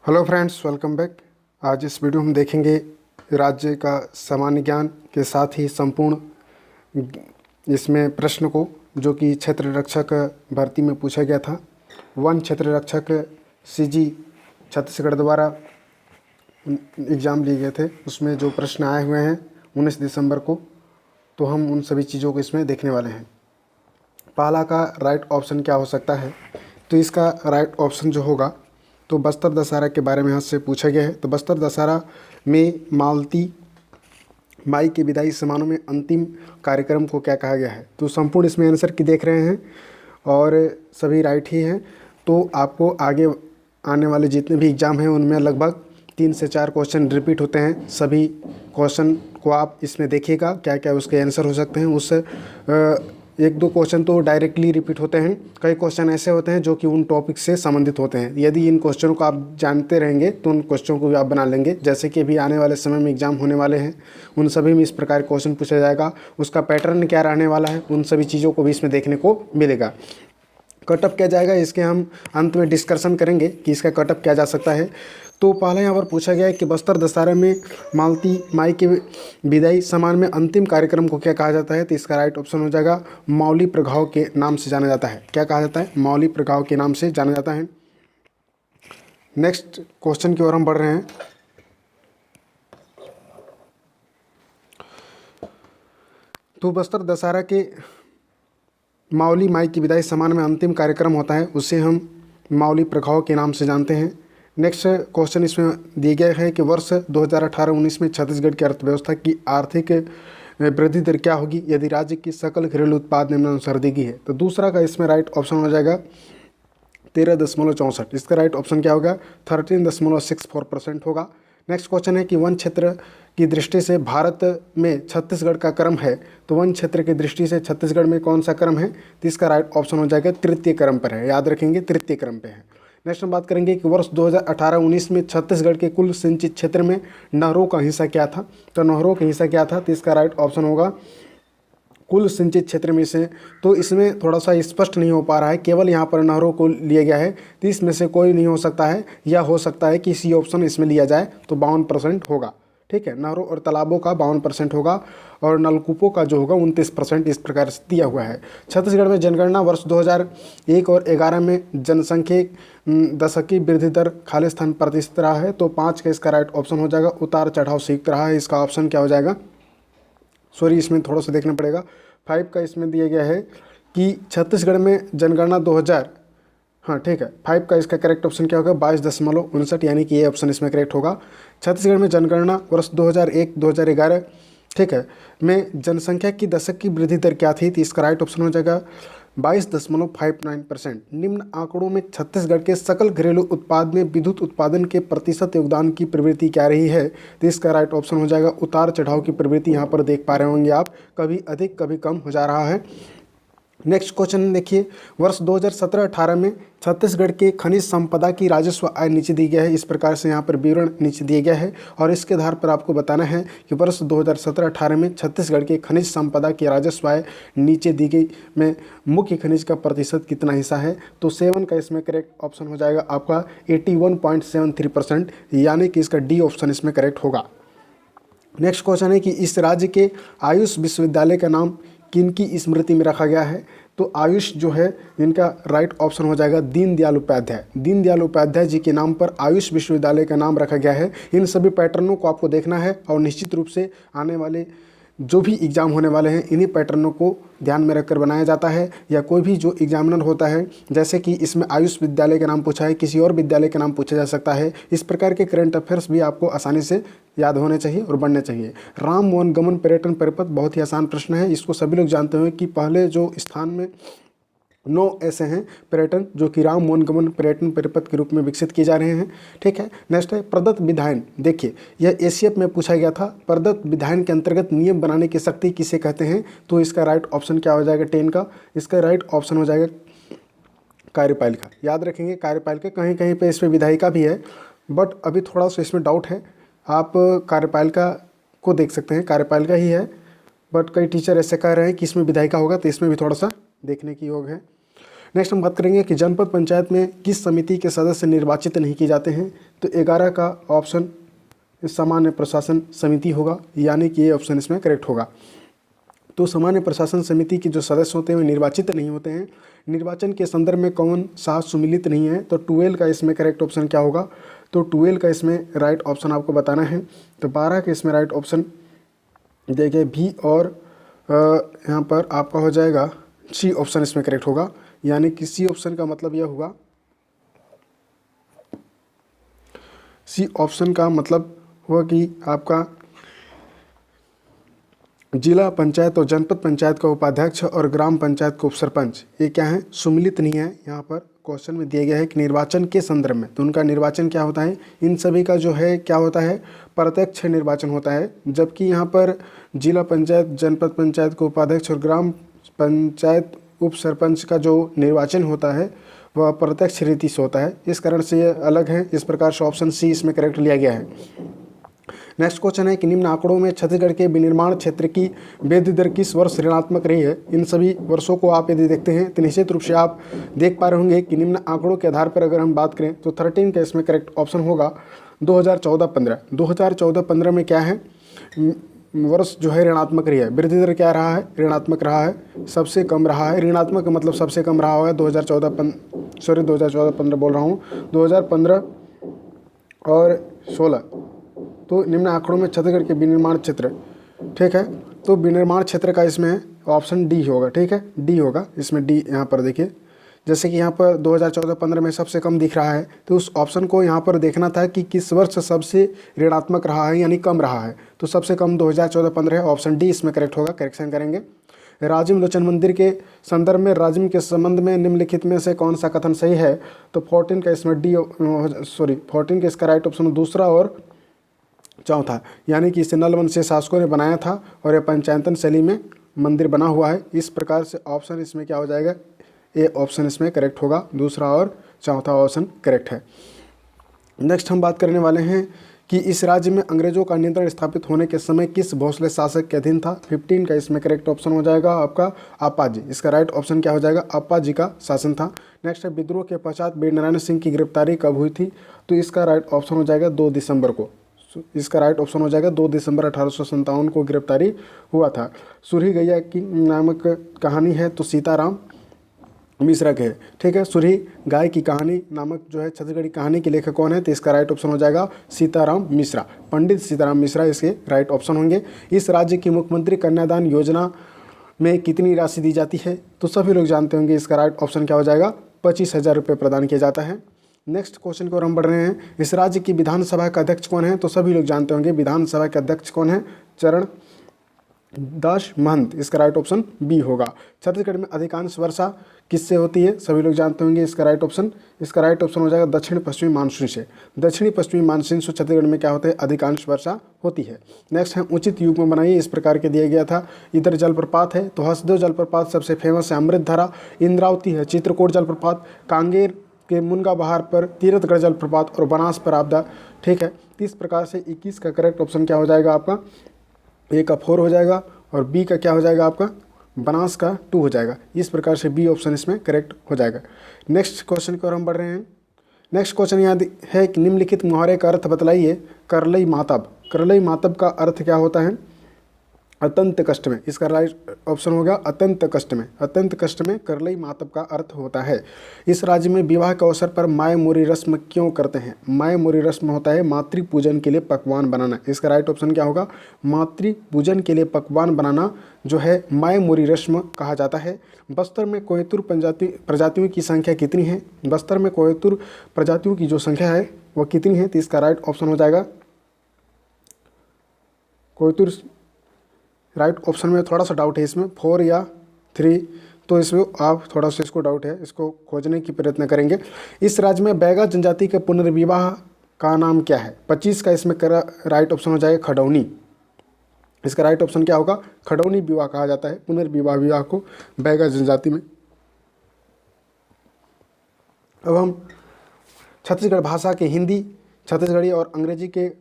Hello friends, welcome back. आज इस video में देखेंगे राज्य का सामान्य ज्ञान के साथ ही संपूर्ण इसमें प्रश्न को, जो कि क्षेत्र रक्षक भर्ती में पूछा गया था। वन क्षेत्र रक्षक सीजी छत्तीसगढ़ द्वारा एग्ज़ाम लिए गए थे, उसमें जो प्रश्न आए हुए हैं 19 दिसंबर को, तो हम उन सभी चीज़ों को इसमें देखने वाले हैं। पहला का राइट ऑप्शन क्या हो सकता है? तो इसका राइट ऑप्शन जो होगा, तो बस्तर दशहरा के बारे में यहाँ से पूछा गया है। तो बस्तर दशहरा में मालती माई के विदाई समारोह में अंतिम कार्यक्रम को क्या कहा गया है? तो संपूर्ण इसमें आंसर की देख रहे हैं और सभी राइट ही हैं। तो आपको आगे आने वाले जितने भी एग्ज़ाम हैं उनमें लगभग 3 से 4 क्वेश्चन रिपीट होते हैं। सभी क्वेश्चन को आप इसमें देखिएगा क्या क्या उसके आंसर हो सकते हैं। उससे 1-2 क्वेश्चन तो डायरेक्टली रिपीट होते हैं, कई क्वेश्चन ऐसे होते हैं जो कि उन टॉपिक से संबंधित होते हैं। यदि इन क्वेश्चनों को आप जानते रहेंगे तो उन क्वेश्चनों को भी आप बना लेंगे। जैसे कि अभी आने वाले समय में एग्जाम होने वाले हैं, उन सभी में इस प्रकार क्वेश्चन पूछा जाएगा। उसका पैटर्न क्या रहने वाला है, उन सभी चीज़ों को भी इसमें देखने को मिलेगा। कटअप क्या जाएगा, इसके हम अंत में डिस्कशन करेंगे कि इसका कटअप क्या जा सकता है। तो पहले यहाँ पर पूछा गया है कि बस्तर दशहरा में मालती माई के विदाई समारोह में अंतिम कार्यक्रम को क्या कहा जाता है? तो इसका राइट ऑप्शन हो जाएगा मौली प्रघाव के नाम से जाना जाता है। क्या कहा जाता है? मौली प्रघाव के नाम से जाना जाता है। नेक्स्ट क्वेश्चन की ओर हम बढ़ रहे हैं। तो बस्तर दशहरा के मावली माई की विदाई समारोह में अंतिम कार्यक्रम होता है, उसे हम मावली प्रघाव के नाम से जानते हैं। नेक्स्ट क्वेश्चन इसमें दिए गए है कि वर्ष 2018-19 में छत्तीसगढ़ की अर्थव्यवस्था की आर्थिक वृद्धि दर क्या होगी यदि राज्य की सकल घरेलू उत्पाद निम्नानुसार दी गई है? तो दूसरा का इसमें राइट ऑप्शन हो जाएगा 13.64। इसका राइट ऑप्शन क्या होगा? 13.64% होगा। नेक्स्ट क्वेश्चन है कि वन क्षेत्र की दृष्टि से भारत में छत्तीसगढ़ का क्रम है, तो वन क्षेत्र की दृष्टि से छत्तीसगढ़ में कौन सा क्रम है? तो इसका राइट ऑप्शन हो जाएगा तृतीय क्रम पर है। याद रखेंगे, तृतीय क्रम पे है। नेक्स्ट हम बात करेंगे कि वर्ष 2018-19 में छत्तीसगढ़ के कुल सिंचित क्षेत्र में नहरों का हिस्सा क्या था? तो नहरों का हिस्सा क्या था? तो इसका राइट ऑप्शन होगा कुल सिंचित क्षेत्र में से। तो इसमें थोड़ा सा स्पष्ट नहीं हो पा रहा है, केवल यहाँ पर नहरों को लिया गया है, तो इसमें से कोई नहीं हो सकता है, या हो सकता है कि सी ऑप्शन इसमें लिया जाए, तो 52% होगा। ठीक है, नहरों और तालाबों का 52% होगा और नलकूपों का जो होगा 29%, इस प्रकार से दिया हुआ है। छत्तीसगढ़ में जनगणना वर्ष 2001 और 11 में जनसंख्यिक दशकीय वृद्धि दर खालिस्तान प्रतिशत रहा है, तो 5 का इसका राइट ऑप्शन हो जाएगा उतार चढ़ाव सीख रहा है। इसका ऑप्शन क्या हो जाएगा? सॉरी, इसमें थोड़ा सा देखना पड़ेगा। 5 का इसमें दिया गया है कि छत्तीसगढ़ में जनगणना 2000, हाँ ठीक है, 5 का इसका करेक्ट ऑप्शन क्या होगा? 22.59, यानी कि ये ऑप्शन इसमें करेक्ट होगा। छत्तीसगढ़ में जनगणना वर्ष 2001-2011, ठीक है, में जनसंख्या की दशक की वृद्धि दर क्या थी? तो इसका राइट ऑप्शन हो जाएगा 22.59%। निम्न आंकड़ों में छत्तीसगढ़ के सकल घरेलू उत्पाद में विद्युत उत्पादन के प्रतिशत योगदान की प्रवृत्ति क्या रही है? तो इसका राइट ऑप्शन हो जाएगा उतार चढ़ाव की प्रवृत्ति। यहाँ पर देख पा रहे होंगे आप, कभी अधिक कभी कम हो जा रहा है। नेक्स्ट क्वेश्चन देखिए, वर्ष 2017-18 में छत्तीसगढ़ के खनिज संपदा की राजस्व आय नीचे दी गया है। इस प्रकार से यहाँ पर विवरण नीचे दिया गया है और इसके आधार पर आपको बताना है कि वर्ष 2017-18 में छत्तीसगढ़ के खनिज संपदा की राजस्व आय नीचे दी गई में मुख्य खनिज का प्रतिशत कितना हिस्सा है? तो 7 का इसमें करेक्ट ऑप्शन हो जाएगा आपका 81.73%, यानी कि इसका डी ऑप्शन इसमें करेक्ट होगा। नेक्स्ट क्वेश्चन है कि इस राज्य के आयुष विश्वविद्यालय का नाम किनकी स्मृति में रखा गया है? तो आयुष जो है, इनका राइट ऑप्शन हो जाएगा दीनदयाल उपाध्याय। दीनदयाल उपाध्याय जी के नाम पर आयुष विश्वविद्यालय का नाम रखा गया है। इन सभी पैटर्नों को आपको देखना है और निश्चित रूप से आने वाले जो भी एग्ज़ाम होने वाले हैं इन्हीं पैटर्नों को ध्यान में रखकर बनाया जाता है। या कोई भी जो एग्जामिनर होता है, जैसे कि इसमें आयुष विद्यालय का नाम पूछा है, किसी और विद्यालय का नाम पूछा जा सकता है। इस प्रकार के करंट अफेयर्स भी आपको आसानी से याद होने चाहिए और बढ़ने चाहिए। राम मोहन गमन पर्यटन परिपथ बहुत ही आसान प्रश्न है, इसको सभी लोग जानते हैं कि पहले जो स्थान में 9 ऐसे हैं पर्यटन जो कि राम मोहन गमन पर्यटन परिपथ के रूप में विकसित किए जा रहे हैं। ठीक है, नेक्स्ट है प्रदत्त विधायन। देखिए, यह एसीएफ में पूछा गया था। प्रदत्त विधायन के अंतर्गत नियम बनाने की शक्ति किसे कहते हैं? तो इसका राइट ऑप्शन क्या हो जाएगा? 10 का इसका राइट ऑप्शन हो जाएगा कार्यपालिका। याद रखेंगे कार्यपालिका, कहीं कहीं पे इसमें विधायिका भी है, बट अभी थोड़ा सा इसमें डाउट है। आप कार्यपालिका को देख सकते हैं, कार्यपालिका ही है, बट कई टीचर ऐसे कह रहे हैं कि इसमें विधायिका होगा, तो इसमें भी थोड़ा सा देखने की योग है। नेक्स्ट हम बात करेंगे कि जनपद पंचायत में किस समिति के सदस्य निर्वाचित नहीं किए जाते हैं। तो 11 का ऑप्शन सामान्य प्रशासन समिति होगा, यानी कि ये ऑप्शन इसमें करेक्ट होगा। तो सामान्य प्रशासन समिति के जो सदस्य होते हैं वे निर्वाचित नहीं होते हैं। निर्वाचन के संदर्भ में कौन सा सुमिलित नहीं है, तो 12 का इसमें करेक्ट ऑप्शन क्या होगा, तो 12 का इसमें राइट ऑप्शन आपको बताना है। तो 12 का इसमें राइट ऑप्शन देखिए भी, और यहाँ पर आपका हो जाएगा सी ऑप्शन इसमें करेक्ट होगा, यानी कि सी ऑप्शन का मतलब यह होगा, सी ऑप्शन का मतलब हुआ कि आपका जिला पंचायत और जनपद पंचायत का उपाध्यक्ष और ग्राम पंचायत का उप सरपंच ये क्या है, सुमिलित नहीं है। यहाँ पर क्वेश्चन में दिया गया है कि निर्वाचन के संदर्भ में, तो उनका निर्वाचन क्या होता है, इन सभी का जो है क्या होता है, प्रत्यक्ष निर्वाचन होता है। जबकि यहाँ पर जिला पंचायत, जनपद पंचायत का उपाध्यक्ष और ग्राम पंचायत उप सरपंच का जो निर्वाचन होता है वह प्रत्यक्ष रीति से होता है, इस कारण से ये अलग है। इस प्रकार से ऑप्शन सी इसमें करेक्ट लिया गया है। नेक्स्ट क्वेश्चन है कि निम्न आंकड़ों में छत्तीसगढ़ के विनिर्माण क्षेत्र की वृद्धि दर किस वर्ष ऋणात्मक रही है। इन सभी वर्षों को आप यदि देखते हैं तो निश्चित रूप से आप देख पा रहे होंगे कि निम्न आंकड़ों के आधार पर अगर हम बात करें तो 13 का इसमें करेक्ट ऑप्शन होगा 2014-15। 2014-15 में क्या है, वर्ष जो है ऋणात्मक रही है। वृद्धि दर क्या रहा है, ऋणात्मक रहा है, सबसे कम रहा है। ऋणात्मक का मतलब सबसे कम रहा है 2014-15 बोल रहा हूँ, 2015 और 16। तो निम्न आंकड़ों में छत्तीसगढ़ के विनिर्माण क्षेत्र, ठीक है, तो विनिर्माण क्षेत्र का इसमें ऑप्शन डी होगा, ठीक है, डी होगा इसमें, डी यहाँ पर देखिए, जैसे कि यहाँ पर 2014-15 में सबसे कम दिख रहा है, तो उस ऑप्शन को यहाँ पर देखना था कि किस वर्ष सबसे ऋणात्मक रहा है, यानी कम रहा है। तो सबसे कम 2014-15 है, ऑप्शन डी इसमें करेक्ट होगा। करेक्शन करेंगे। राजिम लोचन मंदिर के संदर्भ में राजिम के संबंध में निम्नलिखित में से कौन सा कथन सही है, तो 14 का इसमें डी, 14 का इसका राइट ऑप्शन दूसरा और चौथा, यानी कि इसे नलवंश से शासकों ने बनाया था और यह पंचायतन शैली में मंदिर बना हुआ है। इस प्रकार से ऑप्शन इसमें क्या हो जाएगा, ए ऑप्शन इसमें करेक्ट होगा, दूसरा और चौथा ऑप्शन करेक्ट है। नेक्स्ट हम बात करने वाले हैं कि इस राज्य में अंग्रेजों का नियंत्रण स्थापित होने के समय किस भोसले शासक के अधीन था। 15 का इसमें करेक्ट ऑप्शन हो जाएगा आपका अप्पाजी। इसका राइट ऑप्शन क्या हो जाएगा, अप्पाजी का शासन था। नेक्स्ट है विद्रोह के पश्चात वीरनारायण सिंह की गिरफ्तारी कब हुई थी, तो इसका राइट ऑप्शन हो जाएगा 2 दिसंबर को। इसका राइट ऑप्शन हो जाएगा 2 दिसंबर 1857 को गिरफ्तारी हुआ था। सुरही गैया की नामक कहानी है तो सीताराम मिश्रा के है, ठीक है। सुरही गाय की कहानी नामक जो है छत्तीसगढ़ी कहानी के लेखक कौन है, तो इसका राइट ऑप्शन हो जाएगा सीताराम मिश्रा, पंडित सीताराम मिश्रा इसके राइट ऑप्शन होंगे। इस राज्य की मुख्यमंत्री कन्यादान योजना में कितनी राशि दी जाती है, तो सभी लोग जानते होंगे, इसका राइट ऑप्शन क्या हो जाएगा, 25,000 रुपये प्रदान किया जाता है। नेक्स्ट क्वेश्चन की ओर हम बढ़ रहे हैं। इस राज्य की विधानसभा का अध्यक्ष कौन है, तो सभी लोग जानते होंगे विधानसभा के अध्यक्ष कौन है, चरण दास महंत। इसका राइट ऑप्शन बी होगा। छत्तीसगढ़ में अधिकांश वर्षा किससे होती है, सभी लोग जानते होंगे, इसका राइट ऑप्शन हो जाएगा दक्षिण पश्चिमी मानसून से। दक्षिणी पश्चिमी मानसून से छत्तीसगढ़ में क्या होता है, अधिकांश वर्षा होती है। नेक्स्ट है उचित युग्म बनाइए, इस प्रकार के दिया गया था। इधर जलप्रपात है तो हसदेव जलप्रपात सबसे फेमस है, अमृतधारा, इंद्रावती है, चित्रकोट जलप्रपात, कांगेर के मुनगा बहार पर, तीरथगढ़ जलप्रपात और बनास पर आपदा, ठीक है। इस प्रकार से 21 का करेक्ट ऑप्शन क्या हो जाएगा आपका, ए का 4 हो जाएगा और बी का क्या हो जाएगा आपका, बनास का 2 हो जाएगा। इस प्रकार से बी ऑप्शन इसमें करेक्ट हो जाएगा। नेक्स्ट क्वेश्चन की ओर हम बढ़ रहे हैं। नेक्स्ट क्वेश्चन यहाँ है कि निम्नलिखित मुहावरे का अर्थ बतलाइए। करलई मातब, करलई मातब का अर्थ क्या होता है, अत्यंत कष्ट में। इसका राइट ऑप्शन होगा अत्यंत कष्ट में। अत्यंत कष्ट में करलई मातब का अर्थ होता है। इस राज्य में विवाह के अवसर पर माय मोरी रस्म क्यों करते हैं, माय मोरी रस्म होता है मातृ पूजन के लिए पकवान बनाना। इसका राइट ऑप्शन क्या होगा, मातृ पूजन के लिए पकवान बनाना जो है माय मोरी रस्म कहा जाता है। बस्तर में कोयतुर प्रजातियों की संख्या कितनी है, बस्तर में कोयतुर प्रजातियों की जो संख्या है वह कितनी है, तो इसका राइट ऑप्शन हो जाएगा कोयतुर। राइट ऑप्शन में थोड़ा सा डाउट है, इसमें 4 या 3, तो इसमें आप थोड़ा सा इसको डाउट है, इसको खोजने की प्रयत्न करेंगे। इस राज्य में बैगा जनजाति के पुनर्विवाह का नाम क्या है, 25 का इसमें राइट ऑप्शन हो जाएगा खडौनी। इसका राइट ऑप्शन क्या होगा, खडौनी विवाह कहा जाता है पुनर्विवाह विवाह को बैगा जनजाति में। अब हम छत्तीसगढ़ भाषा के हिंदी, छत्तीसगढ़ी और अंग्रेजी के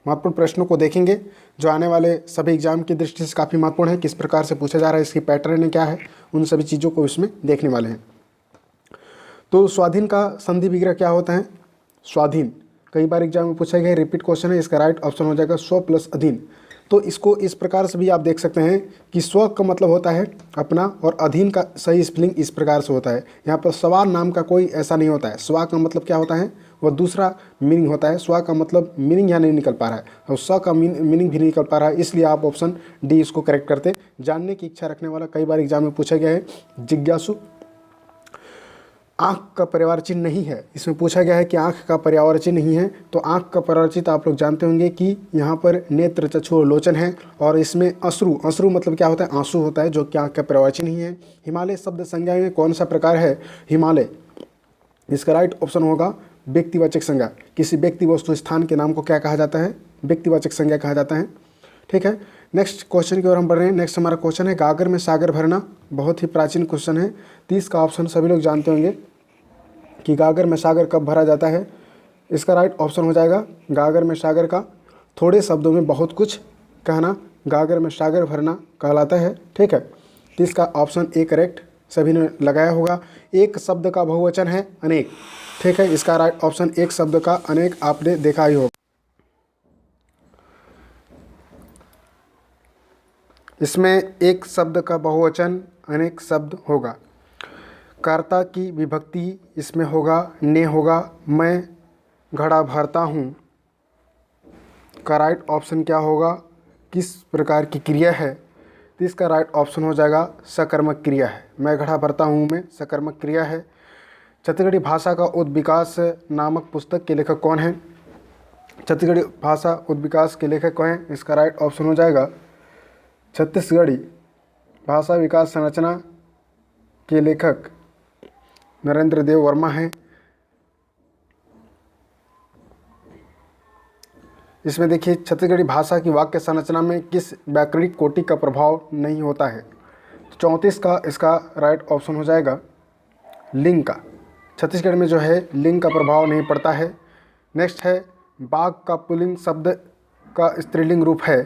महत्वपूर्ण प्रश्नों को देखेंगे जो आने वाले सभी एग्जाम की दृष्टि से काफ़ी महत्वपूर्ण है, किस प्रकार से पूछा जा रहा है, इसकी पैटर्न क्या है, उन सभी चीज़ों को इसमें देखने वाले हैं। तो स्वाधीन का संधि विग्रह क्या होता है? स्वाधीन कई बार एग्जाम में पूछा गया, रिपीट क्वेश्चन है, इसका राइट ऑप्शन हो जाएगा स्व प्लस अधीन। तो इसको इस प्रकार से भी आप देख सकते हैं कि स्व का मतलब होता है अपना और अधीन का सही स्पेलिंग इस प्रकार से होता है। यहाँ पर स्वा नाम का कोई ऐसा नहीं होता है। स्वा का मतलब क्या होता है, वह दूसरा मीनिंग होता है। स्वा का मतलब मीनिंग यहाँ नहीं निकल पा रहा है और स्व का मीनिंग भी नहीं निकल पा रहा है, इसलिए आप ऑप्शन डी इसको करेक्ट करते। जानने की इच्छा रखने वाला कई बार एग्जाम में पूछा गया है। जिज्ञासु आँख का परिवार चिन्ह नहीं है, इसमें पूछा गया है कि आँख का पर्यावार चिन्ह नहीं है। तो आँख का परिवार चिन्ह आप लोग जानते होंगे कि यहाँ पर नेत्र, चक्षु और लोचन है, और इसमें अश्रु, अश्रु मतलब क्या होता है, आंसू होता है, जो कि आँख का परिवार चिन्ह ही है। हिमालय शब्द संज्ञा में कौन सा प्रकार है? हिमालय, इसका राइट ऑप्शन होगा व्यक्तिवाचक संज्ञा। किसी व्यक्ति, वस्तु, स्थान के नाम को क्या कहा जाता है? व्यक्तिवाचक संज्ञा कहा जाता है। ठीक है, नेक्स्ट क्वेश्चन की ओर हम बढ़ रहे हैं। नेक्स्ट हमारा क्वेश्चन है गागर में सागर भरना। बहुत ही प्राचीन क्वेश्चन है। 30 का ऑप्शन सभी लोग जानते होंगे कि गागर में सागर कब भरा जाता है। इसका राइट ऑप्शन हो जाएगा गागर में सागर का थोड़े शब्दों में बहुत कुछ कहना, गागर में सागर भरना कहलाता है। ठीक है, तो इसका ऑप्शन ए करेक्ट सभी ने लगाया होगा। एक शब्द का बहुवचन है अनेक। ठीक है, इसका राइट ऑप्शन एक शब्द का अनेक आपने देखा ही होगा। इसमें एक शब्द का बहुवचन अनेक शब्द होगा। कर्ता की विभक्ति इसमें होगा ने होगा। मैं घड़ा भरता हूँ का राइट ऑप्शन क्या होगा? किस प्रकार की क्रिया है? तो इसका राइट ऑप्शन हो जाएगा सकर्मक क्रिया है। मैं घड़ा भरता हूँ में सकर्मक क्रिया है। छत्तीसगढ़ी भाषा का उद्विकास नामक पुस्तक के लेखक कौन है? छत्तीसगढ़ी भाषा उद्विकास के लेखक कौन है? इसका राइट ऑप्शन हो जाएगा छत्तीसगढ़ी भाषा विकास संरचना के लेखक नरेंद्र देव वर्मा हैं। इसमें देखिए छत्तीसगढ़ी भाषा की वाक्य संरचना में किस व्याकरणिक कोटि का प्रभाव नहीं होता है। 34 का इसका राइट ऑप्शन हो जाएगा लिंग का। छत्तीसगढ़ में जो है लिंग का प्रभाव नहीं पड़ता है। नेक्स्ट है बाघ का पुल्लिंग शब्द का स्त्रीलिंग रूप है।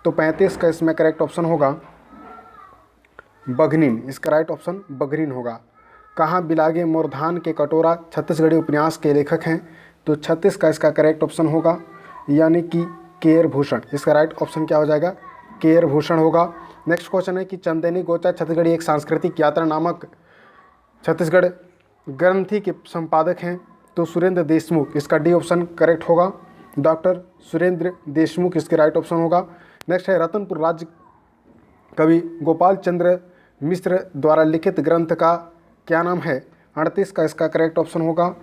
तो 35 का इसमें करेक्ट ऑप्शन होगा बघनिन। इसका राइट ऑप्शन बघनिन होगा। कहाँ बिलागे मोरधान के कटोरा छत्तीसगढ़ी उपन्यास के लेखक हैं। तो 36 का इसका करेक्ट ऑप्शन होगा यानी कि केयर भूषण। इसका राइट ऑप्शन क्या हो जाएगा? केयर भूषण होगा। नेक्स्ट क्वेश्चन है कि चंदेनी गोचा छत्तीसगढ़ी एक सांस्कृतिक यात्रा नामक छत्तीसगढ़ ग्रंथि के संपादक हैं। तो सुरेंद्र देशमुख, इसका डी ऑप्शन करेक्ट होगा। डॉक्टर सुरेंद्र देशमुख इसके राइट ऑप्शन होगा। नेक्स्ट है रतनपुर राज्य कवि गोपाल चंद्र मिश्र द्वारा लिखित ग्रंथ का क्या नाम है? 38 का इसका करेक्ट ऑप्शन होगा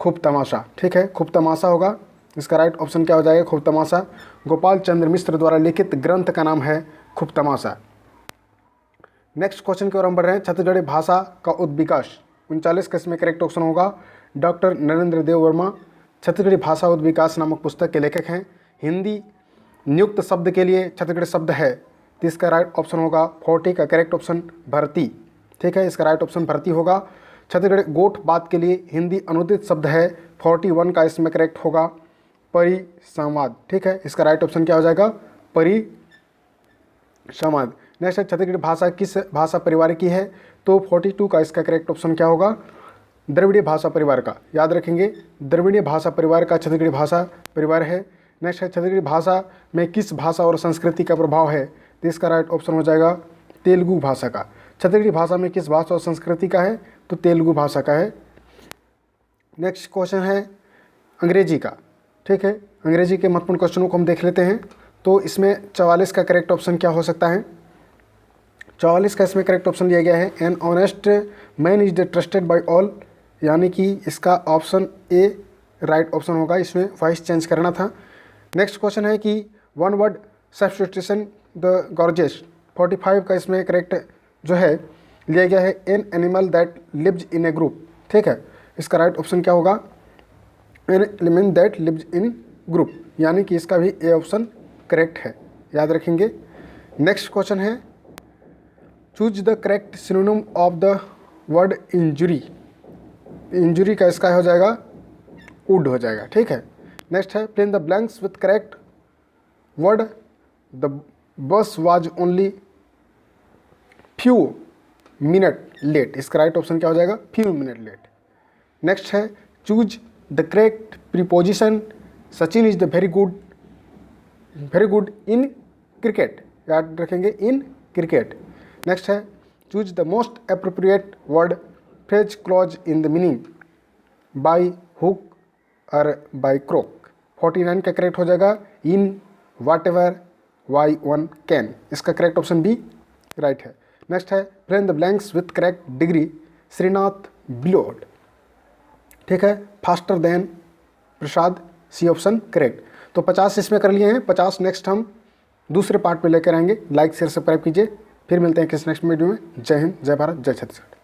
खूब तमाशा। ठीक है, खूब तमाशा होगा। इसका राइट ऑप्शन क्या हो जाएगा? खूब तमाशा। गोपाल चंद्र मिश्र द्वारा लिखित ग्रंथ का नाम है खूब तमाशा। नेक्स्ट क्वेश्चन की ओर हम बढ़ रहे हैं। छत्तीसगढ़ी भाषा का उद्विकास 39 का इसमें करेक्ट ऑप्शन होगा डॉक्टर नरेंद्र देव वर्मा। छत्तीसगढ़ी भाषा उद्विकास नामक पुस्तक के लेखक हैं। हिंदी नियुक्त शब्द के लिए छत्तीसगढ़ी शब्द है। तो इसका राइट ऑप्शन होगा 40 का करेक्ट ऑप्शन भर्ती। ठीक है, इसका राइट ऑप्शन भर्ती होगा। छत्तीसगढ़ गोठ बात के लिए हिंदी अनुदित शब्द है। 41 का इसमें करेक्ट होगा परिसंवाद। ठीक है, इसका राइट ऑप्शन क्या हो जाएगा? परिसंवाद। नेक्स्ट है छत्तीसगढ़ी भाषा किस भाषा परिवार की है? तो 42 का इसका करेक्ट ऑप्शन क्या होगा? द्रविड़ीय भाषा परिवार का। याद रखेंगे द्रविड़ीय भाषा परिवार का छत्तीसगढ़ी भाषा परिवार है। नेक्स्ट है छत्तीसगढ़ी भाषा में किस भाषा और संस्कृति का प्रभाव है? तो इसका राइट ऑप्शन हो जाएगा तेलुगु भाषा का। छत्तीसगढ़ी भाषा में किस भाषा और संस्कृति का है? तो तेलुगु भाषा का है। नेक्स्ट क्वेश्चन है अंग्रेजी का। ठीक है, अंग्रेजी के महत्वपूर्ण क्वेश्चनों को हम देख लेते हैं। तो इसमें 44 का करेक्ट ऑप्शन क्या हो सकता है? 44 का इसमें करेक्ट ऑप्शन दिया गया है an honest man is the trusted bye all, यानी कि इसका ऑप्शन ए राइट ऑप्शन होगा। इसमें वॉइस चेंज करना था। नेक्स्ट क्वेश्चन है कि one word substitution the gorges. 45 का इसमें करेक्ट जो है लिया गया है an animal that lives in a group. ठीक है, इसका राइट ऑप्शन क्या होगा? An element that lives in group, यानी कि इसका भी ए ऑप्शन करेक्ट है। याद रखेंगे। नेक्स्ट क्वेश्चन है choose the correct synonym of the word injury. Injury का इसका हो जाएगा वुड हो जाएगा। ठीक है, नेक्स्ट है fill in the blanks with correct word the bus was only few minute late, इसका राइट ऑप्शन क्या हो जाएगा, फ्यू मिनट लेट। नेक्स्ट है choose the correct preposition, Sachin is the very good in cricket, याद रखेंगे in cricket. Next है choose the most appropriate word phrase clause in the meaning, by hook और by crook. 49 का correct हो जाएगा in whatever Y one can, इसका correct option B right है। Next है fill in the blanks with correct degree, Srinath बिलोड, ठीक है, faster than Prasad, C option correct. तो 50 इसमें कर लिए हैं, 50 नेक्स्ट हम दूसरे पार्ट पे लेकर आएंगे। लाइक शेयर सब्सक्राइब कीजिए, फिर मिलते हैं किस नेक्स्ट वीडियो में। जय हिंद, जय भारत, जय छत्तीसगढ़।